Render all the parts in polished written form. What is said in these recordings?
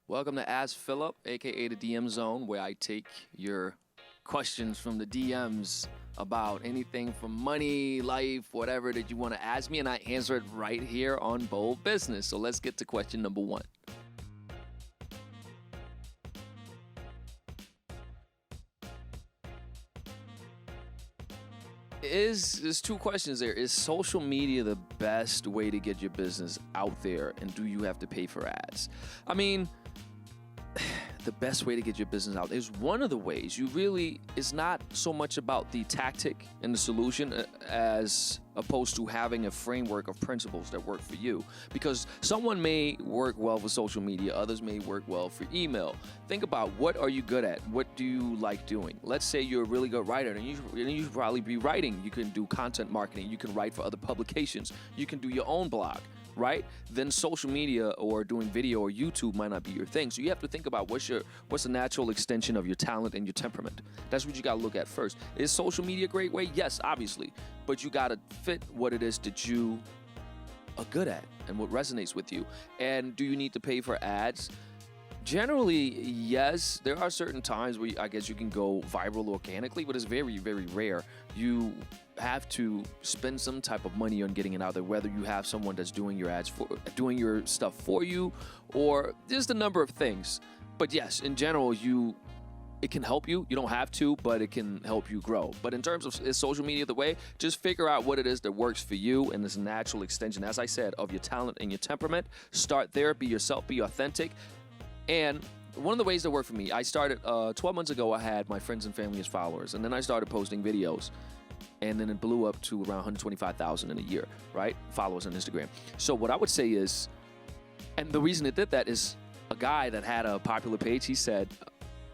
Welcome to Ask Philip, aka the DM Zone, where I take your questions from the DMs about anything from money, life, whatever that you want to ask me, and I answer it right here on Bold Business. So let's get to question number one. There's two questions there. Is social media the best way to get your business out there, and do you have to pay for ads? I mean, the best way to get your business out is one of the ways. It's not so much about the tactic and the solution as opposed to having a framework of principles that work for you. Because someone may work well for social media, others may work well for email. Think about, what are you good at? What do you like doing? Let's say you're a really good writer, and you should probably be writing. You can do content marketing. You can write for other publications. You can do your own blog. Right? Then social media or doing video or YouTube might not be your thing. So you have to think about what's the natural extension of your talent and your temperament. That's what you got to look at first. Is social media a great way? Yes, obviously. But you got to fit what it is that you are good at and what resonates with you. And do you need to pay for ads? Generally, yes. There are certain times where I guess you can go viral organically, but it's very, very rare. You have to spend some type of money on getting it out there, whether you have someone that's doing your ads doing your stuff for you, or there's a number of things. But yes, in general, it can help you. You don't have to, but it can help you grow. But in terms of, is social media the way? Just figure out what it is that works for you, and it's a natural extension, as I said, of your talent and your temperament. Start there. Be yourself. Be authentic. And one of the ways that worked for me, I started 12 months ago. I had my friends and family as followers, and then I started posting videos. And then it blew up to around 125,000 in a year, right? Followers on Instagram. So what I would say is, and the reason it did that is a guy that had a popular page, he said,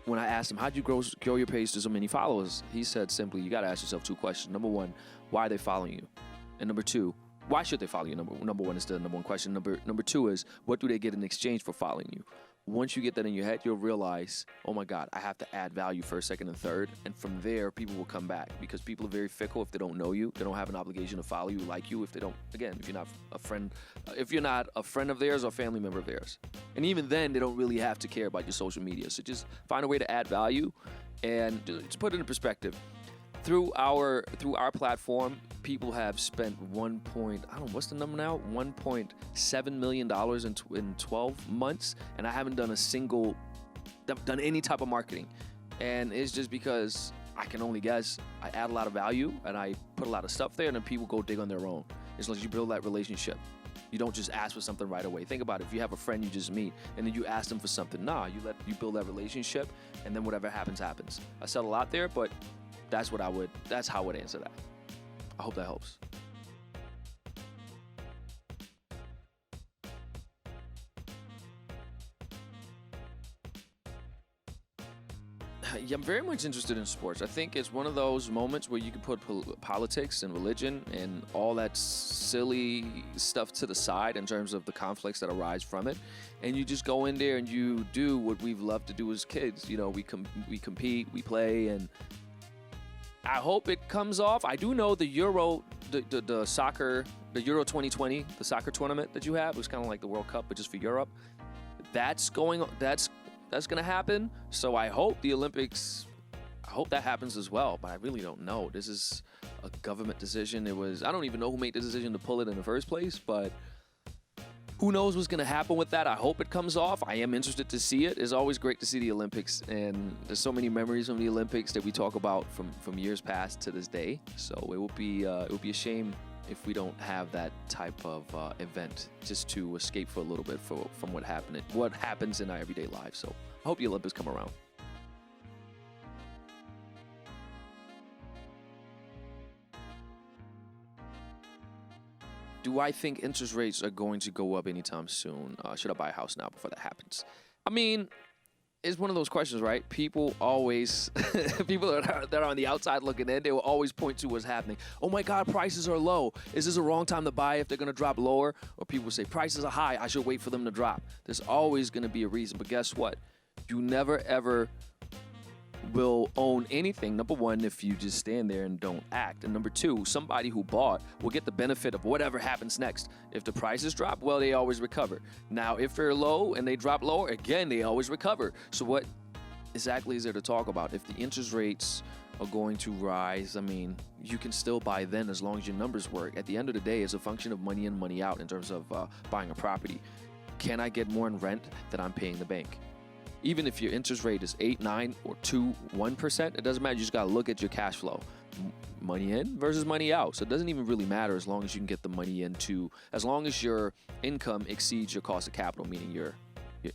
when I asked him, how'd you grow your page to so many followers? He said simply, you got to ask yourself two questions. Number one, why are they following you? And number two, why should they follow you? Number one is the number one question. Number two is, what do they get in exchange for following you? Once you get that in your head, you'll realize, oh my God, I have to add value first, second, and third. And from there, people will come back, because people are very fickle. If they don't know you, they don't have an obligation to follow you, like you. If you're not a friend of theirs or family member of theirs. And even then, they don't really have to care about your social media. So just find a way to add value and just put it in perspective. Through our platform, people have spent $1.7 million in 12 months, and I haven't done any type of marketing. And it's just because I can only guess. I add a lot of value, and I put a lot of stuff there, and then people go dig on their own. As long as you build that relationship. You don't just ask for something right away. Think about it. If you have a friend you just meet, and then you ask them for something, you build that relationship, and then whatever happens, happens. I said a lot there, but that's how I would answer that. I hope that helps. Yeah, I'm very much interested in sports. I think it's one of those moments where you can put politics and religion and all that silly stuff to the side in terms of the conflicts that arise from it, and you just go in there and you do what we've loved to do as kids. You know, we compete, we play, and I hope it comes off. I do know the Euro, the soccer, the Euro 2020, the soccer tournament that you have, was kind of like the World Cup, but just for Europe. That's going to happen. So I hope the Olympics, I hope that happens as well. But I really don't know. This is a government decision. I don't even know who made the decision to pull it in the first place, but who knows what's going to happen with that. I hope it comes off. I am interested to see it. It's always great to see the Olympics, and there's so many memories from the Olympics that we talk about from years past to this day. So it will be a shame if we don't have that type of event, just to escape for a little bit from what happens in our everyday lives. So I hope the Olympics come around. Do I think interest rates are going to go up anytime soon? Should I buy a house now before that happens? I mean, it's one of those questions, right? People always, people that are on the outside looking in, they will always point to what's happening. Oh my God, prices are low. Is this a wrong time to buy if they're going to drop lower? Or people say prices are high, I should wait for them to drop. There's always going to be a reason. But guess what? You never ever will own anything. Number one, if you just stand there and don't act. And number two, somebody who bought will get the benefit of whatever happens next. If the prices drop, well, they always recover. Now, if they're low and they drop lower, again, they always recover. So what exactly is there to talk about? If the interest rates are going to rise, I mean, you can still buy then as long as your numbers work. At the end of the day, it's a function of money in, money out in terms of buying a property. Can I get more in rent than I'm paying the bank? Even if your interest rate is 8, 9, or 2, 1%, it doesn't matter. You just got to look at your cash flow. Money in versus money out. So it doesn't even really matter as long as you can get the money into, as long as your income exceeds your cost of capital, meaning your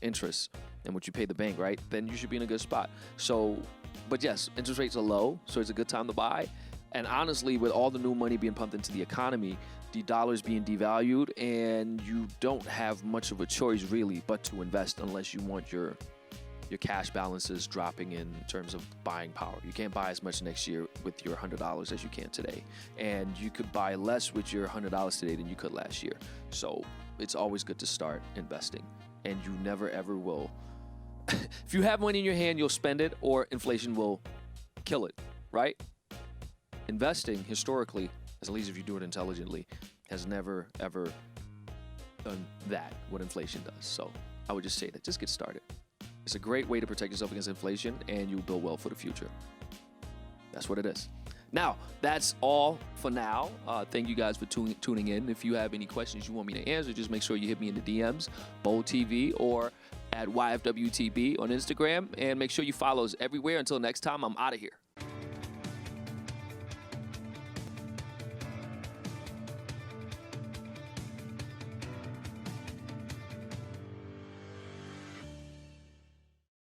interest and what you pay the bank, right? Then you should be in a good spot. So, but yes, interest rates are low, so it's a good time to buy. And honestly, with all the new money being pumped into the economy, the dollar is being devalued, and you don't have much of a choice really but to invest unless you want your cash balances dropping in terms of buying power. You can't buy as much next year with your $100 as you can today. And you could buy less with your $100 today than you could last year. So it's always good to start investing. And you never ever will. If you have money in your hand, you'll spend it, or inflation will kill it, right? Investing historically, at least if you do it intelligently, has never ever done that, what inflation does. So I would just say that, just get started. It's a great way to protect yourself against inflation, and you'll build wealth for the future. That's what it is. Now, that's all for now. Thank you guys for tuning in. If you have any questions you want me to answer, just make sure you hit me in the DMs, Bold TV, or at YFWTB on Instagram, and make sure you follow us everywhere. Until next time, I'm out of here.